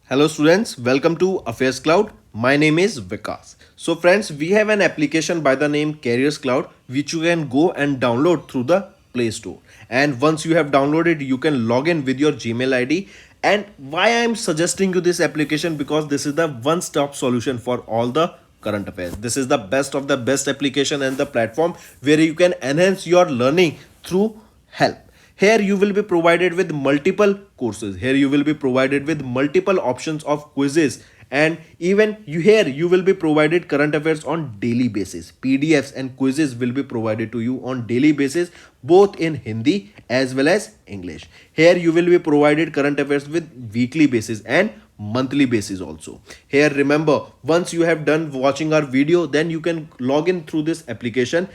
Hello students, welcome to Affairscloud. My name is Vikas. So friends, we have an application by the name Careers Cloud which you can go and download through the Play Store. And once you have downloaded, you can log in with your Gmail ID. And why I am suggesting you this application, because this is the one-stop solution for all the current affairs. This is the best of the best application and the platform where you can enhance your learning through help. Here you will be provided with multiple courses. Here you will be provided with multiple options of quizzes, and even you will be provided current affairs on daily basis. PDFs and quizzes will be provided to you on daily basis, both in Hindi as well as English. Here you will be provided current affairs with weekly basis and monthly basis also. Here remember, once you have done watching our video, then you can log in through this application,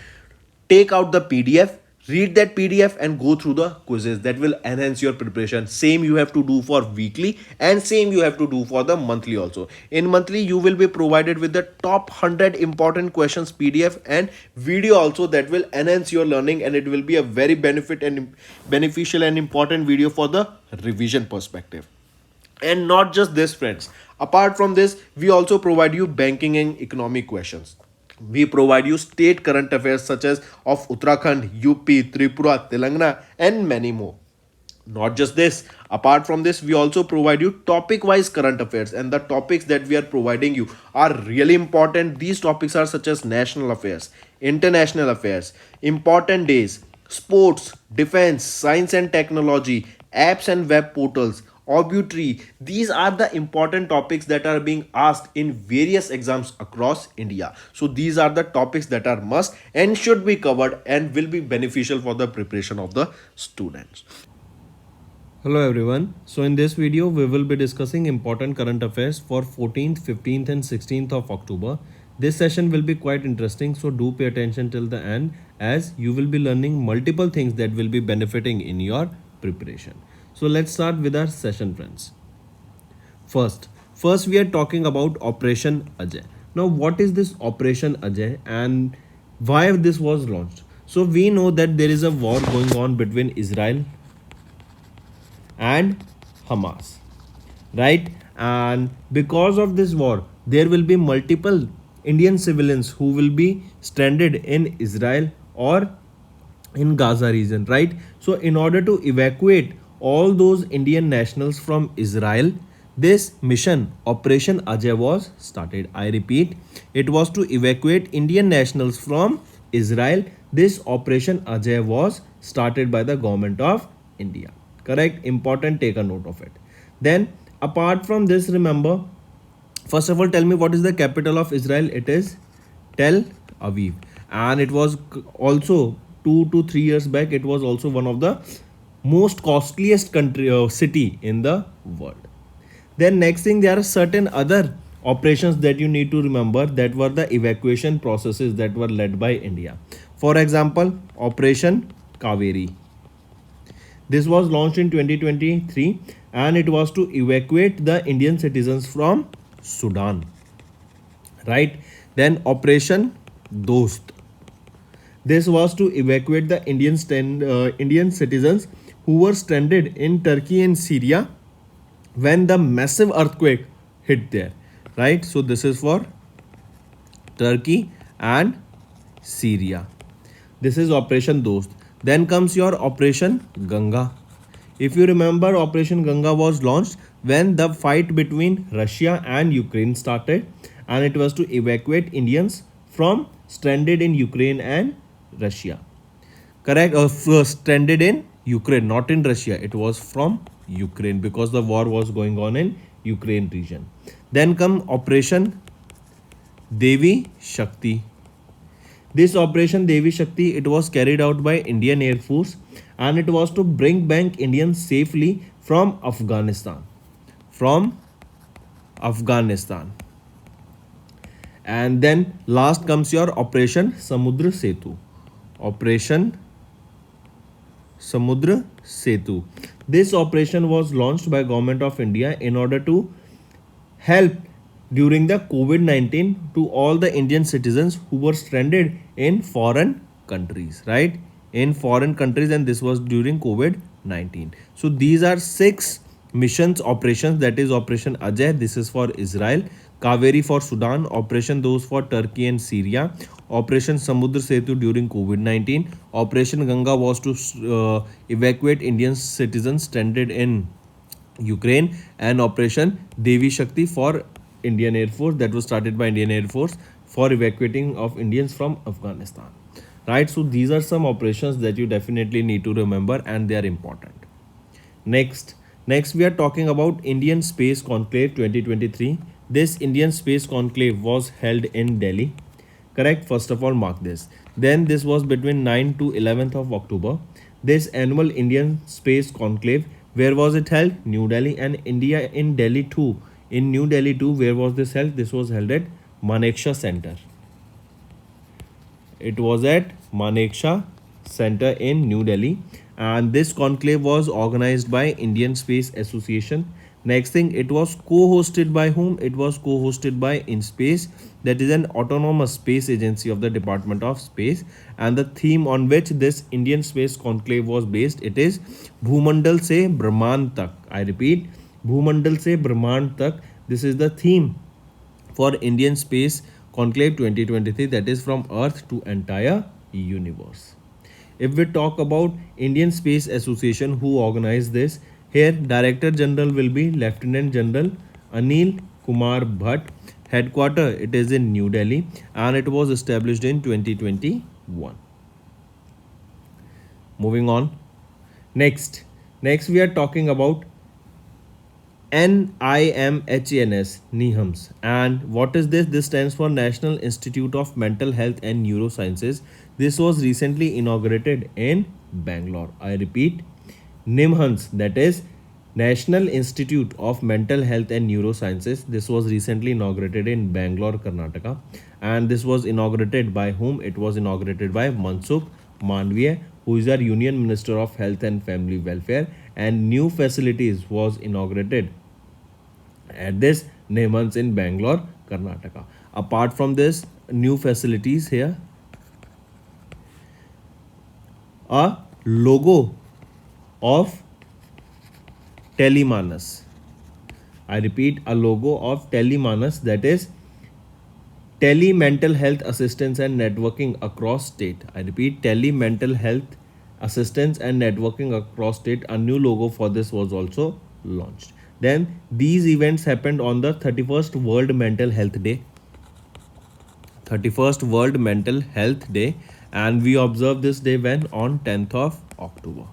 take out the PDF, read that PDF and go through the quizzes. That will enhance your preparation. Same you have to do for weekly and same you have to do for the monthly also. In monthly you will be provided with the top 100 important questions PDF and video also, that will enhance your learning, and it will be a very beneficial and important video for the revision perspective. And not just this friends, apart from this we also provide you banking and economic questions. We provide you state current affairs such as of Uttarakhand, UP, Tripura, Telangana and many more. Not just this, apart from this we also provide you topic wise current affairs, and the topics that we are providing you are really important. These topics are such as national affairs, international affairs, important days, sports, defense, science and technology, apps and web portals, obituary. These are the important topics that are being asked in various exams across India. So these are the topics that are must and should be covered and will be beneficial for the preparation of the students. Hello everyone. So in this video we will be discussing important current affairs for 14th, 15th and 16th of October. This session will be quite interesting, so do pay attention till the end, as you will be learning multiple things that will be benefiting in your preparation. So let's start with our session friends. First we are talking about Operation Ajay. Now what is this Operation Ajay and why this was launched? So we know that there is a war going on between Israel and Hamas, right? And because of this war there will be multiple Indian civilians who will be stranded in Israel or in Gaza region, right? So in order to evacuate all those Indian nationals from Israel, this mission Operation Ajay was started. I repeat, it was to evacuate Indian nationals from Israel. This Operation Ajay was started by the government of India. Correct? Important, take a note of it. Then apart from this, remember, first of all tell me what is the capital of Israel. It is Tel Aviv, and it was also 2 to 3 years back, it was also one of the most costliest city in the world. Then next thing, there are certain other operations that you need to remember that were the evacuation processes that were led by India. For example, Operation Kaveri. This was launched in 2023 and it was to evacuate the Indian citizens from Sudan, right? Then Operation Dost. This was to evacuate the Indian citizens who were stranded in Turkey and Syria when the massive earthquake hit there, right? So this is for Turkey and Syria. This is Operation Dost. Then comes your Operation Ganga. If you remember, Operation Ganga was launched when the fight between Russia and Ukraine started, and it was to evacuate Indians from stranded in Ukraine and Russia. Correct? Stranded in Ukraine, not in Russia. It was from Ukraine because the war was going on in Ukraine region. Then come Operation Devi Shakti. This Operation Devi Shakti, it was carried out by Indian Air Force and it was to bring back Indians safely from Afghanistan. And then last comes your Operation Samudra Setu. Operation Samudra Setu. This operation was launched by Government of India in order to help during the COVID-19 to all the Indian citizens who were stranded in foreign countries, right? In foreign countries, and this was during COVID-19. So these are 6 missions operations, that is Operation Ajay, this is for Israel. Kaveri for Sudan. Operation those for Turkey and Syria. Operation Samudra Setu during COVID-19. Operation Ganga was to evacuate Indian citizens stranded in Ukraine. And Operation Devi Shakti for Indian Air Force, that was started by Indian Air Force for evacuating of Indians from Afghanistan. Right, so these are some operations that you definitely need to remember and they are important. Next we are talking about Indian Space Conclave 2023. This Indian Space Conclave was held in Delhi. Correct? First of all, mark this. Then this was between 9 to 11th of October. This annual Indian Space Conclave, where was it held? New Delhi. And India in Delhi too. In New Delhi too, where was this held? This was held at Manekshaw Center. It was at Manekshaw Center in New Delhi, and this conclave was organized by Indian Space Association. Next thing, it was co-hosted by whom? It was co-hosted by InSpace, that is an autonomous space agency of the Department of Space. And the theme on which this Indian Space Conclave was based, it is Bhumandal se Brahmand tak. I repeat, Bhumandal se Brahmand tak. This is the theme for Indian Space Conclave 2023, that is from Earth to entire universe. If we talk about Indian Space Association, who organized this, here Director General will be Lieutenant General Anil Kumar Bhatt. Headquarter, it is in New Delhi and it was established in 2021. Moving on. Next we are talking about NIMHANS, and what is this? This stands for National Institute of Mental Health and Neurosciences. This was recently inaugurated in Bangalore. I repeat, NIMHANS, that is National Institute of Mental Health and Neurosciences. This was recently inaugurated in Bangalore, Karnataka. And this was inaugurated by whom? It was inaugurated by Mansukh Mandviya, who is our Union Minister of Health and Family Welfare. And new facilities was inaugurated at this NIMHANS in Bangalore, Karnataka. Apart from this, new facilities here, a logo of Telemanas. I repeat, a logo of Telemanas, that is Tele-Mental Health Assistance and Networking across state. I repeat, Tele-Mental Health Assistance and Networking across state. A new logo for this was also launched. Then these events happened on the 31st World Mental Health Day. 31st World Mental Health Day, and we observe this day when? On 10th of October.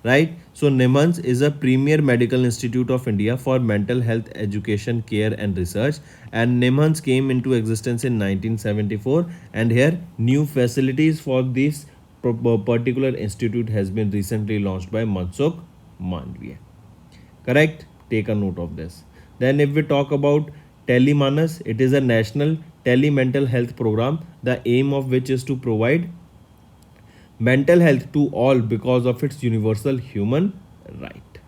Right? So NIMHANS is a premier medical institute of India for mental health education, care and research, and NIMHANS came into existence in 1974, and here new facilities for this particular institute has been recently launched by Mansukh Mandviya. Correct? Take a note of this. Then if we talk about Telemanas, it is a national tele-mental health program, the aim of which is to provide mental health to all because of its universal human right.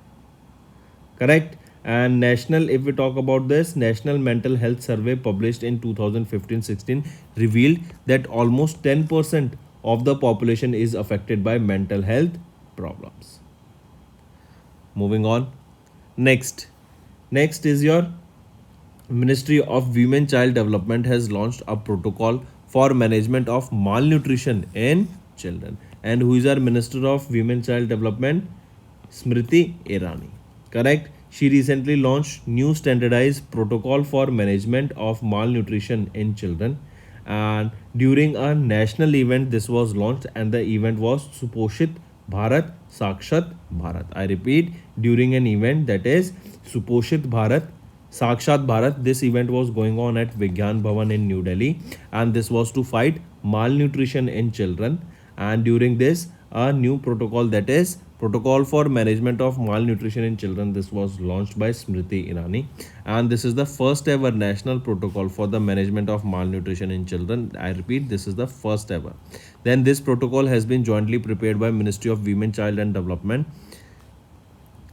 Correct? And national, if we talk about this, National Mental Health Survey published in 2015-16 revealed that almost 10% of the population is affected by mental health problems. Moving on. Next is your Ministry of Women Child Development has launched a protocol for management of malnutrition in children. And who is our Minister of Women Child Development? Smriti Irani. Correct? She recently launched new standardized protocol for management of malnutrition in children. And during a national event, this was launched, and the event was Suposhit Bharat Sakshat Bharat. I repeat, during an event, that is Suposhit Bharat Sakshat Bharat. This event was going on at Vigyan Bhavan in New Delhi, and this was to fight malnutrition in children. And during this, a new protocol, that is Protocol for Management of Malnutrition in Children, this was launched by Smriti Irani, and this is the first ever national protocol for the management of malnutrition in children. I repeat, this is the first ever. Then this protocol has been jointly prepared by Ministry of Women, Child and Development,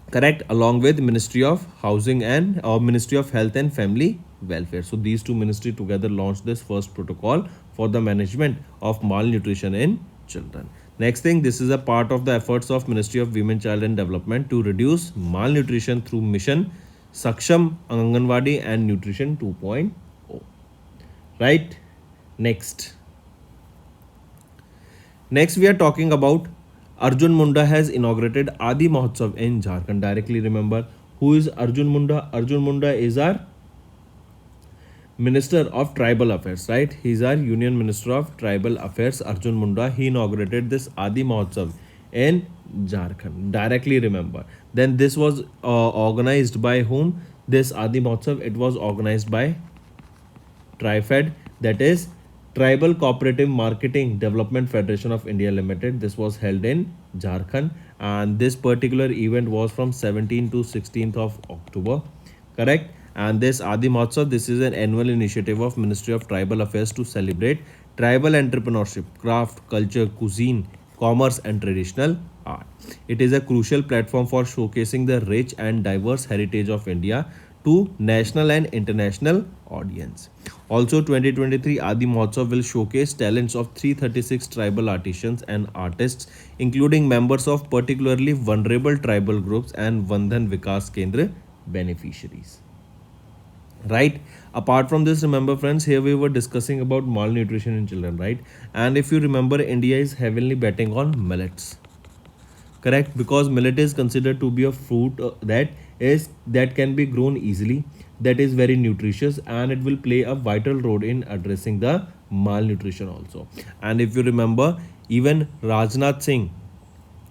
correct, along with Ministry of Housing and Ministry of Health and Family Welfare. So these two ministries together launched this first protocol for the management of malnutrition in children. Next thing, this is a part of the efforts of Ministry of Women, Child and Development to reduce malnutrition through Mission Saksham Anganwadi and Nutrition 2.0. Right? Next. Next, we are talking about Arjun Munda has inaugurated Adi Mahotsav in Jharkhand. Directly remember who is Arjun Munda? Arjun Munda is our Minister of Tribal Affairs, right? He's our Union Minister of Tribal Affairs, Arjun Munda. He inaugurated this Adi Mahotsav in Jharkhand. Directly remember. Then this was organized by whom? This Adi Mahotsav, it was organized by TriFed, that is Tribal Cooperative Marketing Development Federation of India Limited. This was held in Jharkhand, and this particular event was from 17th to 16th of October, correct? And this Adi Mahotsav, this is an annual initiative of Ministry of Tribal Affairs to celebrate tribal entrepreneurship, craft, culture, cuisine, commerce and traditional art. It is a crucial platform for showcasing the rich and diverse heritage of India to national and international audience. Also, 2023 Adi Mahotsav will showcase talents of 336 tribal artisans and artists, including members of particularly vulnerable tribal groups and Vandhan Vikas Kendra beneficiaries. Right? Apart from this, remember friends, here we were discussing about malnutrition in children, right? And if you remember, India is heavily betting on millets, correct? Because millet is considered to be a fruit that can be grown easily, that is very nutritious, and it will play a vital role in addressing the malnutrition also. And if you remember, even Rajnath Singh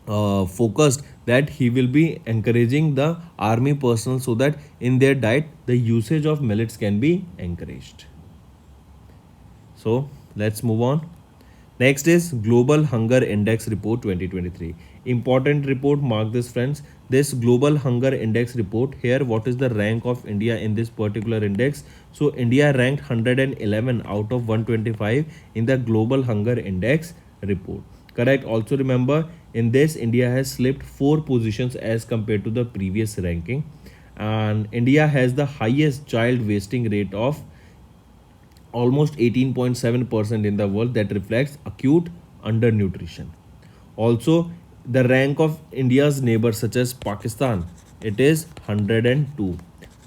focused that he will be encouraging the army personnel so that in their diet the usage of millets can be encouraged. So let's move on. Next is Global Hunger Index Report 2023. Important report, mark this friends. This Global Hunger Index report here, what is the rank of India in this particular index? So India ranked 111 out of 125 in the Global Hunger Index report. Correct. Also remember, in this India has slipped 4 positions as compared to the previous ranking, and India has the highest child wasting rate of almost 18.7% in the world, that reflects acute undernutrition. Also, the rank of India's neighbors such as Pakistan, it is 102.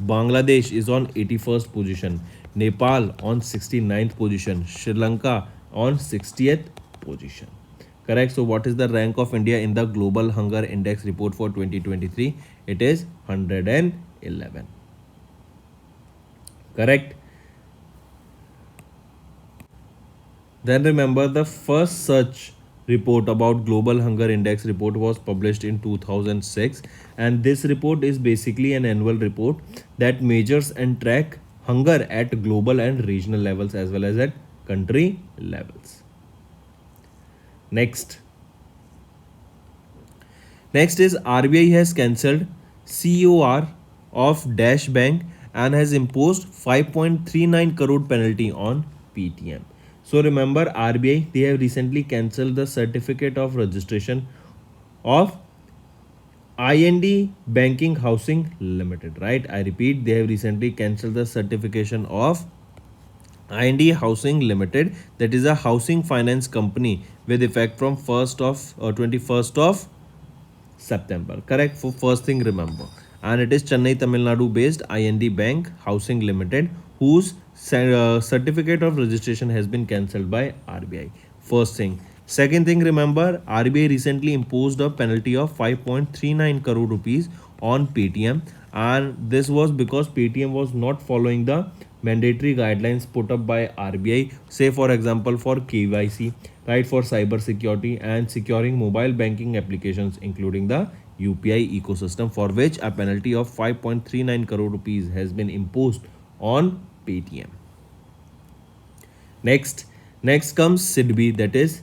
Bangladesh is on 81st position. Nepal on 69th position. Sri Lanka on 60th position. Correct. So what is the rank of India in the Global Hunger Index report for 2023? It is 111. Correct. Then remember, the first such report about Global Hunger Index report was published in 2006, and this report is basically an annual report that measures and track hunger at global and regional levels as well as at country levels. Next is RBI has cancelled COR of Dash Bank and has imposed 5.39 crore penalty on PTM. So remember, RBI, they have recently cancelled the certificate of registration of IND Banking Housing Limited, right? I repeat, they have recently cancelled the certification of IND Housing Limited, that is a housing finance company with effect from 21st of September. Correct. For first thing, remember, and it is Chennai, Tamil Nadu based IND Bank Housing Limited, whose certificate of registration has been cancelled by RBI. First thing. Second thing, remember, RBI recently imposed a penalty of 5.39 crore rupees on Paytm, and this was because Paytm was not following the mandatory guidelines put up by RBI, say for example for KYC, right, for cyber security and securing mobile banking applications including the UPI ecosystem, for which a penalty of 5.39 crore rupees has been imposed on Paytm. Next comes SIDBI, that is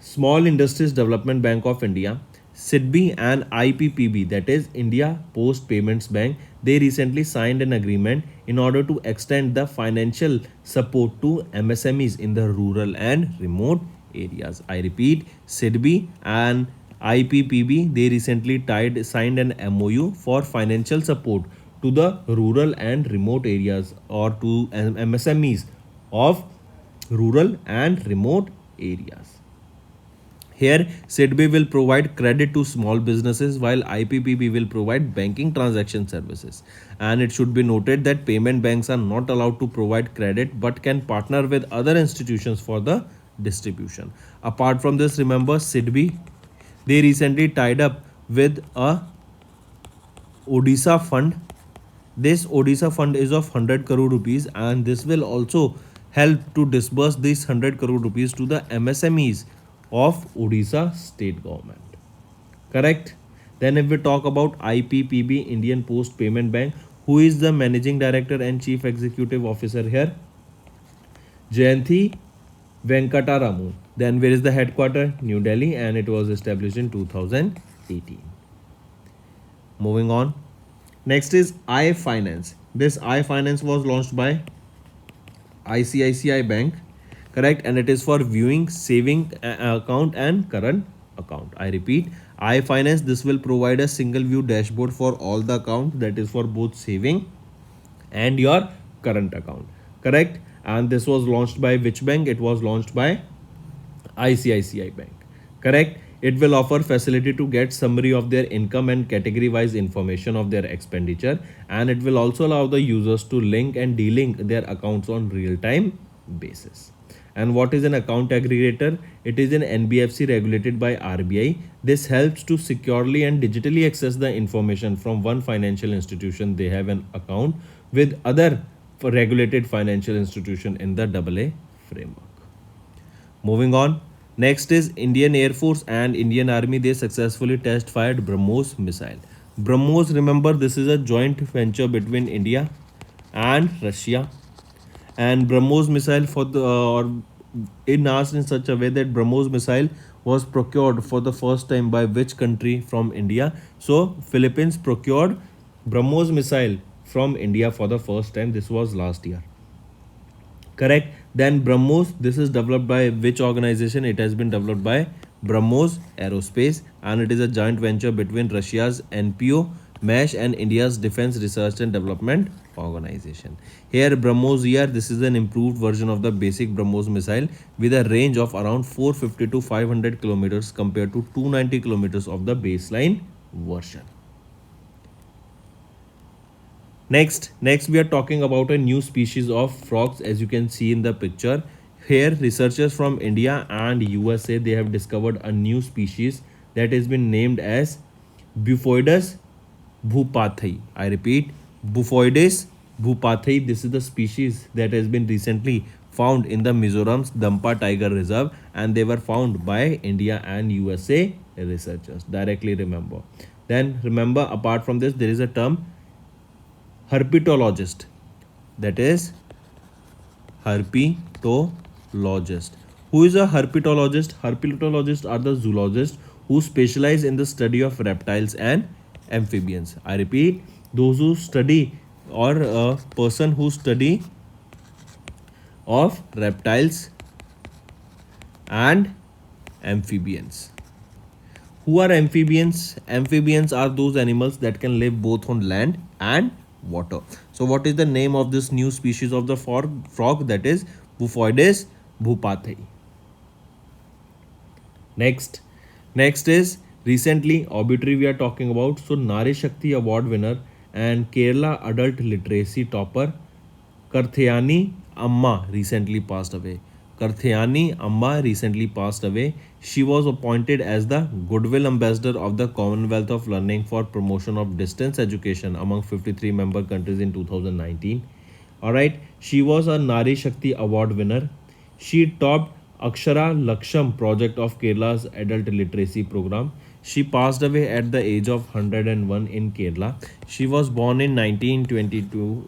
Small Industries Development Bank of India. SIDBI and IPPB, that is India Post Payments Bank, they recently signed an agreement in order to extend the financial support to MSMEs in the rural and remote areas. I repeat, SIDBI and IPPB, they recently signed an MOU for financial support to the rural and remote areas, or to MSMEs of rural and remote areas. Here, SIDBI will provide credit to small businesses while IPPB will provide banking transaction services. And it should be noted that payment banks are not allowed to provide credit but can partner with other institutions for the distribution. Apart from this, remember SIDBI, they recently tied up with a Odisha fund. This Odisha fund is of 100 crore rupees, and this will also help to disburse this 100 crore rupees to the MSMEs of Odisha state government. Correct? Then if we talk about IPPB, Indian Post Payment Bank, who is the managing director and chief executive officer here? Jayanthi Venkataramu. Then where is the headquarter? New Delhi, and it was established in 2018. Moving on. Next is iFinance. This iFinance was launched by ICICI Bank, correct? And it is for viewing saving account and current account. I repeat, iFinance, this will provide a single view dashboard for all the account, that is for both saving and your current account, correct? And this was launched by which bank? It was launched by ICICI Bank, correct? It will offer facility to get summary of their income and category wise information of their expenditure, and it will also allow the users to link and delink their accounts on real time basis. And what is an account aggregator? It is an NBFC regulated by RBI. This helps to securely and digitally access the information from one financial institution they have an account with other regulated financial institution in the AA framework. Moving on. Next is Indian Air Force and Indian Army. They successfully test fired BrahMos missile. BrahMos, remember, this is a joint venture between India and Russia. And BrahMos missile for the or in asked in such a way that BrahMos missile was procured for the first time by which country from India? So Philippines procured BrahMos missile from India for the first time. This was last year. Correct. Then BrahMos, this is developed by which organization? It has been developed by BrahMos Aerospace, and it is a joint venture between Russia's NPO, MESH, and India's Defense Research and Development Organization. Here BrahMos ER, this is an improved version of the basic BrahMos missile with a range of around 450 to 500 kilometers compared to 290 kilometers of the baseline version. Next we are talking about a new species of frogs. As you can see in the picture here, researchers from India and USA, they have discovered a new species that has been named as Buphoides bhupathai. I repeat, Buphoides bhupathai. This is the species that has been recently found in the Mizoram's Dampa Tiger Reserve, and they were found by India and USA researchers. Directly remember. Then remember, apart from this, there is a term herpetologist, that is herpetologist. Who is a herpetologist? Herpetologists are the zoologists who specialize in the study of reptiles and amphibians. I repeat, those who study or a person who study of reptiles and amphibians. Who are amphibians? Amphibians are those animals that can live both on land and water. So what is the name of this new species of the frog? That is Buphoides bhupathai. Next is recently obituary we are talking about. So Nari Shakti Award winner and Kerala adult literacy topper Karthayani Amma recently passed away. Karthayani Amma recently passed away. She was appointed as the Goodwill Ambassador of the Commonwealth of Learning for promotion of distance education among 53 member countries in 2019. Alright, she was a Nari Shakti Award winner. She topped Akshara Laksham project of Kerala's adult literacy program. She passed away at the age of 101 in Kerala. She was born in 2022,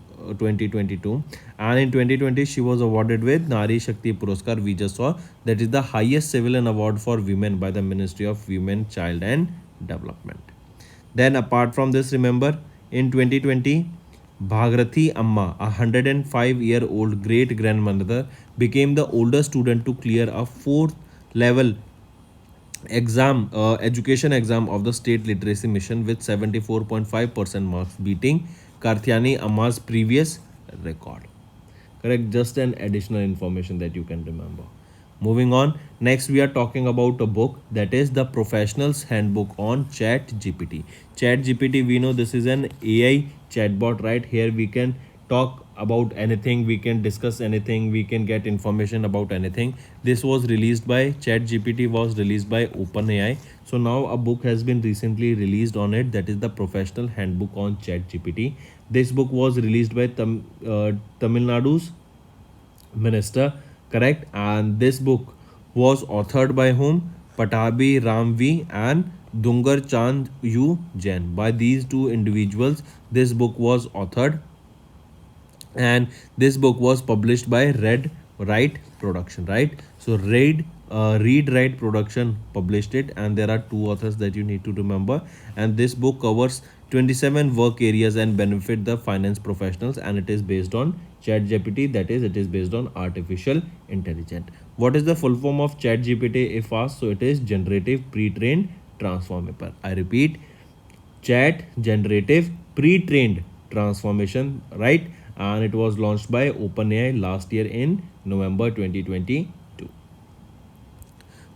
and in 2020 she was awarded with Nari Shakti Puraskar Vijaswa, that is the highest civilian award for women by the Ministry of Women, Child and Development. Then apart from this, remember, in 2020 Bhagrathi Amma, a 105-year-old great grandmother, became the oldest student to clear a 4th level education exam of the state literacy mission with 74.5% marks, beating Karthayani Amma's previous record. Correct, just an additional information that you can remember. Moving on, next we are talking about a book that is the Professional's Handbook on Chat GPT. Chat GPT, we know this is an AI chatbot, right? Here we can talk about anything, we can discuss anything, we can get information about anything. This was released by Chat GPT, was released by OpenAI. So now a book has been recently released on it, that is the Professional Handbook on Chat GPT. This book was released by Tamil Nadu's minister, correct? And this book was authored by whom? Patabi Ramvi and Dungar Chand Yu Jain. By these two individuals, this book was authored, and this book was published by Read Write Production, right? So Read Write Production published it, and there are two authors that you need to remember. And this book covers 27 work areas and benefit the finance professionals, and it is based on Chat GPT, that is, it is based on artificial intelligence. What is the full form of Chat GPT if asked? So it is Generative Pre-trained Transformer. I repeat, Chat Generative Pre-trained Transformation, right? And it was launched by OpenAI last year in November 2022.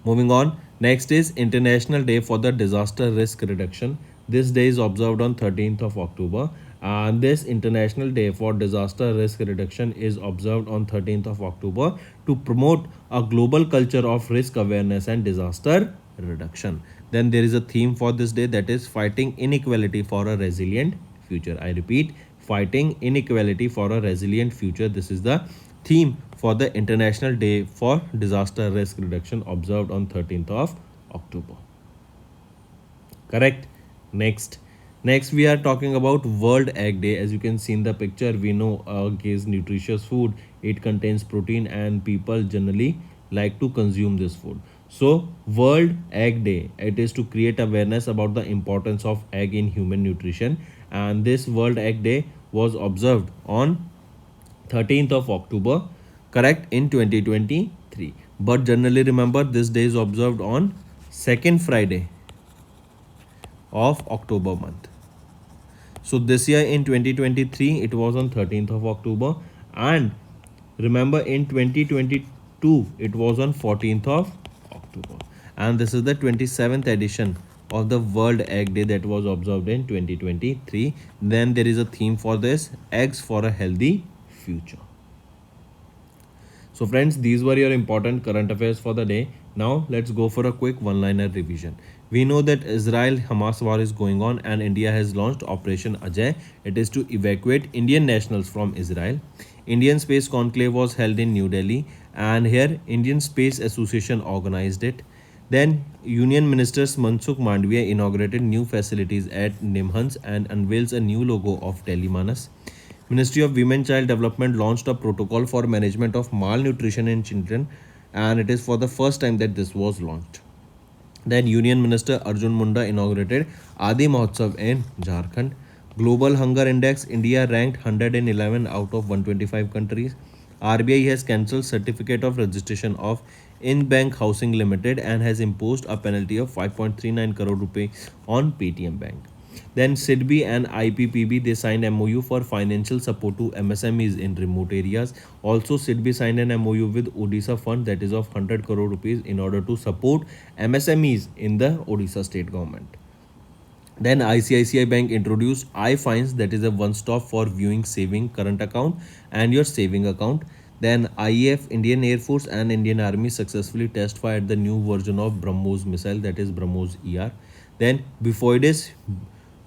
Moving on, next is International Day for the Disaster Risk Reduction. This day is observed on 13th of October, and this International Day for Disaster Risk Reduction is observed on 13th of October to promote a global culture of risk awareness and disaster reduction. Then there is a theme for this day, that is fighting inequality for a resilient future. I repeat, fighting inequality for a resilient future. This is the theme for the International Day for Disaster Risk Reduction observed on 13th of October. Correct. Next we are talking about World Egg Day. As you can see in the picture, we know egg is nutritious food. It contains protein, and people generally like to consume this food. So World Egg Day, it is to create awareness about the importance of egg in human nutrition, and this World Egg Day was observed on 13th of October, correct, in 2023. But generally remember, this day is observed on second Friday of October month. So this year in 2023 it was on 13th of October, and remember in 2022 it was on 14th of October, and this is the 27th edition of the World Egg Day that was observed in 2023. Then there is a theme for this, eggs for a healthy future. So friends, these were your important current affairs for the day. Now let's go for a quick one-liner revision. We know that Israel-Hamas war is going on, and India has launched Operation Ajay. It is to evacuate Indian nationals from Israel. Indian Space Conclave was held in New Delhi, and here Indian Space Association organized it. Then Union Ministers Mansukh Mandviya inaugurated new facilities at Nimhans and unveils a new logo of Telemanas. Ministry of Women Child Development launched a protocol for management of malnutrition in children, and it is for the first time that this was launched. Then Union Minister Arjun Munda inaugurated Adi Mahotsav in Jharkhand. Global Hunger Index, India ranked 111 out of 125 countries. RBI has cancelled certificate of registration of In-Bank Housing Limited and has imposed a penalty of 5.39 crore rupees on Paytm Bank. Then SIDBI and IPPB, they signed MOU for financial support to MSMEs in remote areas. Also SIDBI signed an MOU with Odisha Fund that is of 100 crore rupees in order to support MSMEs in the Odisha state government. Then ICICI Bank introduced iFinds, that is a one-stop for viewing saving current account and your saving account. Then IAF, Indian Air Force and Indian Army successfully test fired the new version of BrahMos missile, that is BrahMos ER. Then Biphoides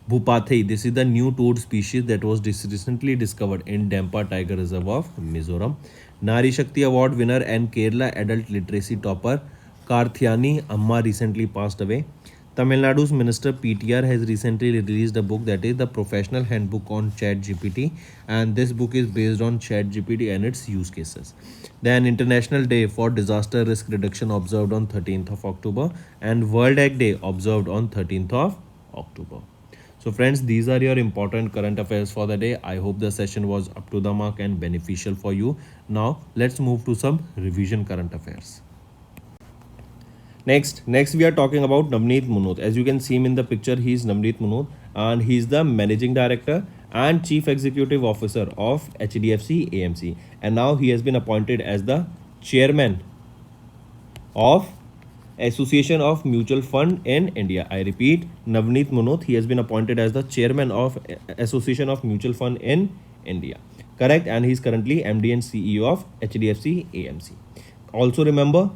Bhupathei, this is the new toad species that was recently discovered in Dampa Tiger Reserve of Mizoram. Nari Shakti Award winner and Kerala adult literacy topper Karthiani Amma recently passed away. Tamil Nadu's Minister PTR has recently released a book that is the Professional Handbook on Chat GPT, and this book is based on Chat GPT and its use cases. Then International Day for Disaster Risk Reduction observed on 13th of October, and World Egg Day observed on 13th of October. So friends, these are your important current affairs for the day. I hope the session was up to the mark and beneficial for you. Now let's move to some revision current affairs. Next we are talking about Navneet Munot. As you can see him in the picture, he is Navneet Munot, and he is the Managing Director and Chief Executive Officer of HDFC AMC, and now he has been appointed as the Chairman of Association of Mutual Fund in India. I repeat, Navneet Munot, he has been appointed as the chairman of Association of Mutual Fund in India. Correct, and he is currently MD and CEO of HDFC AMC. Also remember,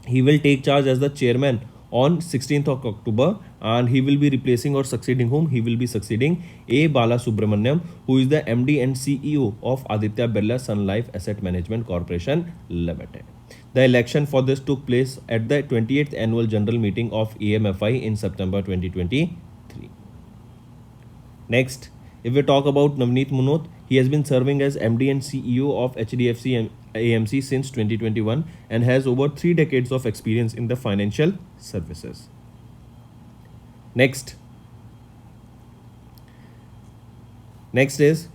he will take charge as the chairman on 16th of October, and he will be replacing or succeeding whom? He will be succeeding A. Bala Subramaniam, who is the MD and CEO of Aditya Birla Sun Life Asset Management Corporation Limited. The election for this took place at the 28th annual general meeting of AMFI in September 2023. Next, if we talk about Navneet Munot, he has been serving as MD and CEO of HDFC AMC since 2021 and has over 3 decades of experience in the financial services. Next is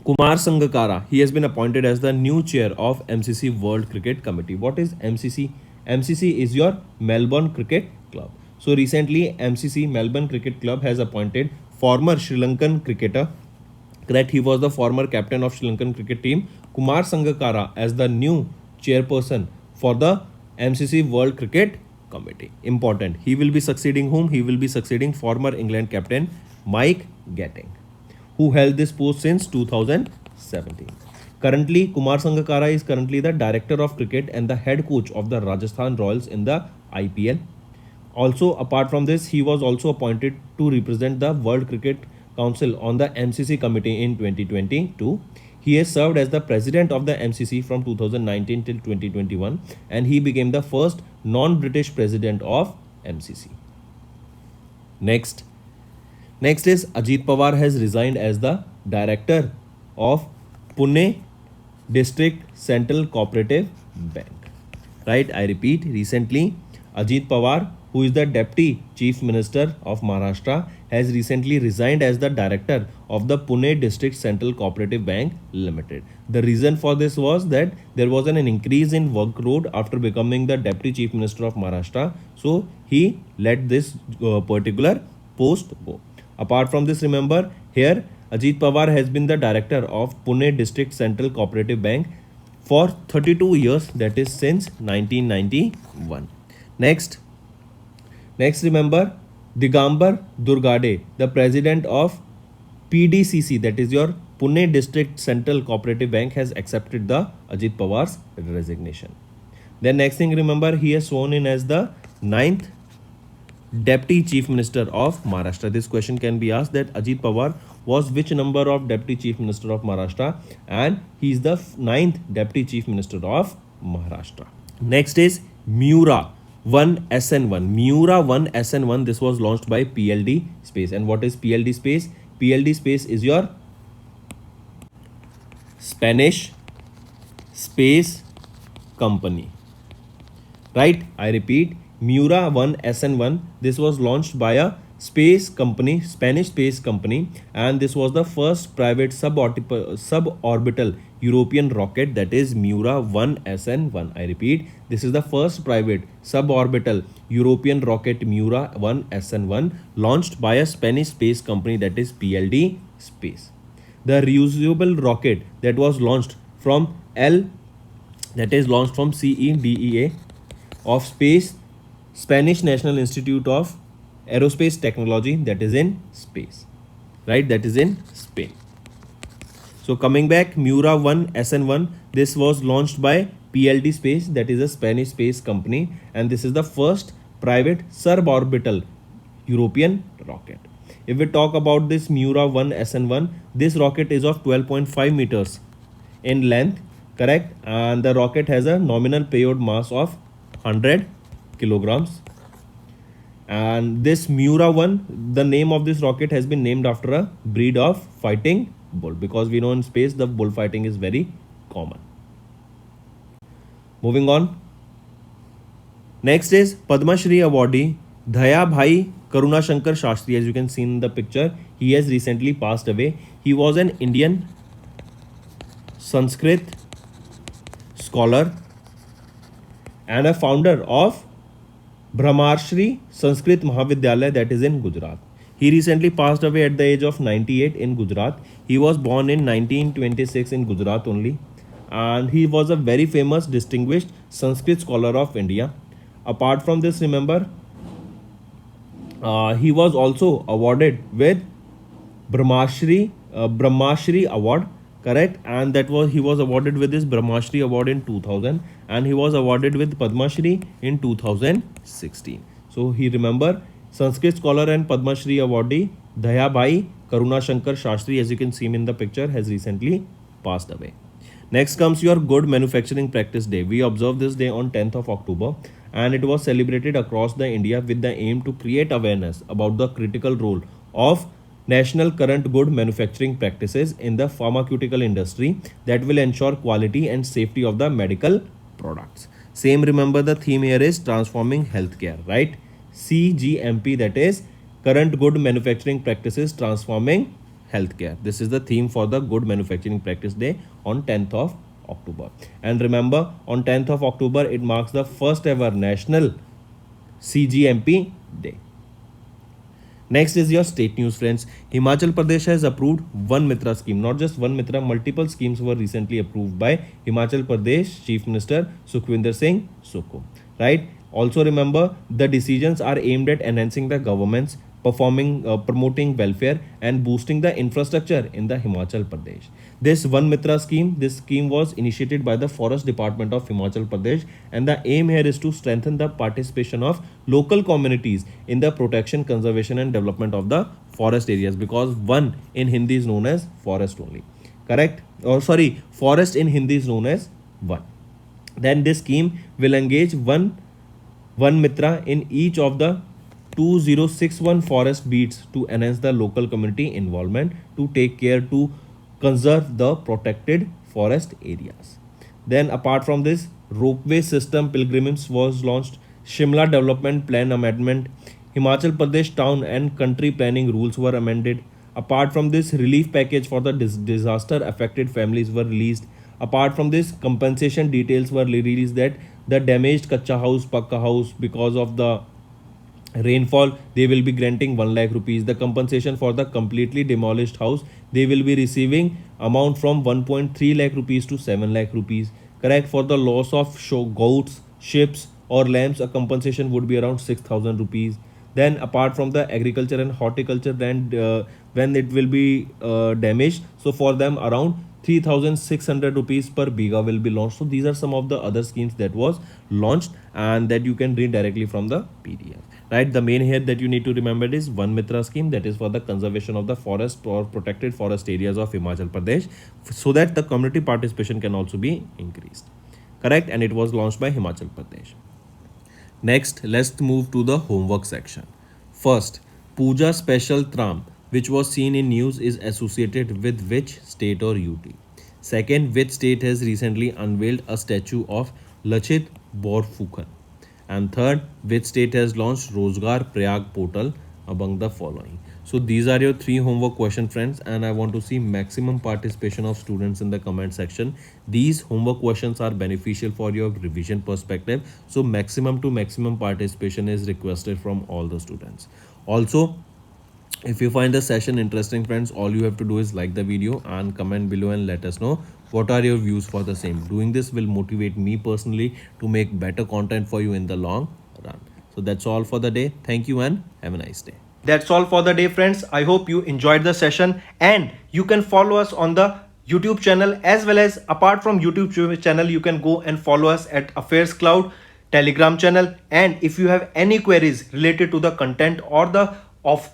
Kumar Sangakkara. He has been appointed as the new chair of MCC World Cricket Committee. What is MCC? MCC is your Melbourne Cricket Club. So recently, MCC Melbourne Cricket Club has appointed former Sri Lankan cricketer, correct, he was the former captain of Sri Lankan cricket team, Kumar Sangakkara, as the new chairperson for the MCC World Cricket Committee. Important. He will be succeeding whom? He will be succeeding former England captain Mike Gatting, who held this post since 2017. Currently, Kumar Sangakkara is currently the director of cricket and the head coach of the Rajasthan Royals in the IPL. Also, apart from this, he was also appointed to represent the World Cricket Council on the MCC committee in 2022. He has served as the president of the MCC from 2019 till 2021, and he became the first non-British president of MCC. Next is Ajit Pawar has resigned as the director of Pune District Central Cooperative Bank. Right, I repeat, recently Ajit Pawar, who is the Deputy Chief Minister of Maharashtra, has recently resigned as the director of the Pune District Central Cooperative Bank Limited. The reason for this was that there was an increase in workload after becoming the Deputy Chief Minister of Maharashtra, so he let this particular post go. Apart from this, remember here Ajit Pawar has been the director of Pune District Central Cooperative Bank for 32 years, that is since 1991. Next, remember Digambar Durgade, the president of PDCC, that is your Pune District Central Cooperative Bank, has accepted the Ajit Pawar's resignation. Then next thing, remember, he is sworn in as the 9th Deputy Chief Minister of Maharashtra. This question can be asked that Ajit Pawar was which number of Deputy Chief Minister of Maharashtra, and he is the 9th Deputy Chief Minister of Maharashtra. Next is Mura 1 SN1. Mura 1 SN1. This was launched by PLD Space. And what is PLD Space? PLD Space is your Spanish space company. Right? I repeat, Mura 1 SN1. This was launched by a space company, Spanish space company, and this was the first private suborbital European rocket, that is Mura 1 SN1. I repeat, this is the first private suborbital European rocket Mura 1 SN1 launched by a Spanish space company, that is PLD Space. The reusable rocket that was launched from CEDEA of Spanish National Institute of Aerospace Technology, that is in space, right, that is in Spain. So coming back, Mura 1 SN1, this was launched by PLD Space, that is a Spanish space company, and this is the first private suborbital European rocket. If we talk about this Mura 1 SN1, this rocket is of 12.5 meters in length, correct, and the rocket has a nominal payload mass of 100 kilograms. And this Mura 1, the name of this rocket has been named after a breed of fighting bull, because we know in space the bullfighting is very common. Moving on. Next is Padma Shri awardee Daya Bhai Karuna Shankar Shastri. As you can see in the picture, he has recently passed away. He was an Indian Sanskrit scholar and a founder of Brahmarshri Sanskrit Mahavidyalaya, that is in Gujarat. He recently passed away at the age of 98 in Gujarat. He was born in 1926 in Gujarat only, and he was a very famous, distinguished Sanskrit scholar of India. Apart from this, remember, he was also awarded with Brahmashri Award, correct? And that was he was awarded with this Brahmashri Award in 2000, and he was awarded with Padma Shri in 2016. So he remember Sanskrit scholar and Padma Shri awardee Dayabai Karuna Shankar Shastri, as you can see him in the picture, has recently passed away. Next comes your Good Manufacturing Practice Day. We observe this day on 10th of October, and it was celebrated across the India with the aim to create awareness about the critical role of national current good manufacturing practices in the pharmaceutical industry that will ensure quality and safety of the medical products. Same, remember, the theme here is transforming healthcare, right? CGMP, that is current good manufacturing practices transforming healthcare. This is the theme for the Good Manufacturing Practice Day on 10th of October. And remember, on 10th of October, it marks the first ever national CGMP day. Next is your state news, friends. Himachal Pradesh has approved One Mitra scheme. Not just One Mitra, multiple schemes were recently approved by Himachal Pradesh Chief Minister Sukhwinder Singh Sukhu. Right? Also remember, the decisions are aimed at enhancing the government's promoting welfare and boosting the infrastructure in the Himachal Pradesh. This One Mitra scheme, this scheme was initiated by the Forest Department of Himachal Pradesh, and the aim here is to strengthen the participation of local communities in the protection, conservation and development of the forest areas, because one in Hindi is known as forest only, correct? Or sorry, forest in Hindi is known as one. Then this scheme will engage one Mitra in each of the 2061 forest beats to enhance the local community involvement to take care to conserve the protected forest areas. Then apart from this, ropeway system pilgrimage was launched, Shimla development plan amendment, Himachal Pradesh town and country planning rules were amended. Apart from this, relief package for the disaster affected families were released. Apart from this, compensation details were released that the damaged kacha house, pakka house, because of the rainfall, they will be granting 1 lakh rupees. The compensation for the completely demolished house, they will be receiving amount from 1.3 lakh rupees to 7 lakh rupees, correct? For the loss of goats, ships or lambs, a compensation would be around 6,000 rupees. Then apart from the agriculture and horticulture land, when it will be damaged, so for them around 3,600 rupees per biga will be launched. So these are some of the other schemes that was launched and that you can read directly from the PDF. Right, the main here that you need to remember is One Mitra scheme, that is for the conservation of the forest or protected forest areas of Himachal Pradesh, so that the community participation can also be increased, correct? And it was launched by Himachal Pradesh. Next, let's move to the homework section. First, Puja special tram which was seen in news is associated with which state or UT? Second, which state has recently unveiled a statue of Lachit Borphukan? And third, which state has launched Rozgar Prayag portal among the following? So these are your 3 homework question, friends, and I want to see maximum participation of students in the comment section. These homework questions are beneficial for your revision perspective, so maximum to maximum participation is requested from all the students. Also, if you find the session interesting, friends, all you have to do is like the video and comment below and let us know what are your views for the same. Doing this will motivate me personally to make better content for you in the long run. So that's all for the day. Thank you and have a nice day. That's all for the day, friends. I hope you enjoyed the session, and you can follow us on the YouTube channel, as well as apart from YouTube channel, you can go and follow us at Affairscloud Telegram channel. And if you have any queries related to the content or the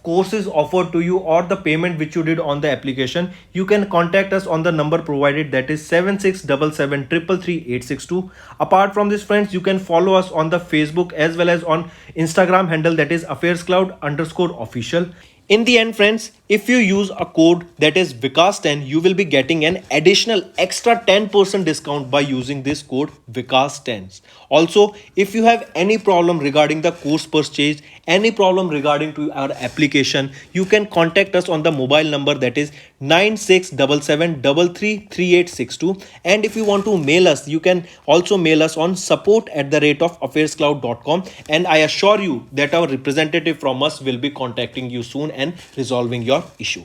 courses offered to you or the payment which you did on the application, you can contact us on the number provided, that is 7677333862. Apart from this, friends, you can follow us on the Facebook as well as on Instagram handle, that is Affairscloud_official. In the end, friends, if you use a code that is Vikas10, you will be getting an additional extra 10% discount by using this code Vikas10. Also, if you have any problem regarding the course purchase, any problem regarding to our application, you can contact us on the mobile number, that is 9677333862. And if you want to mail us, you can also mail us on support@affairscloud.com, and I assure you that our representative from us will be contacting you soon and resolving your issue.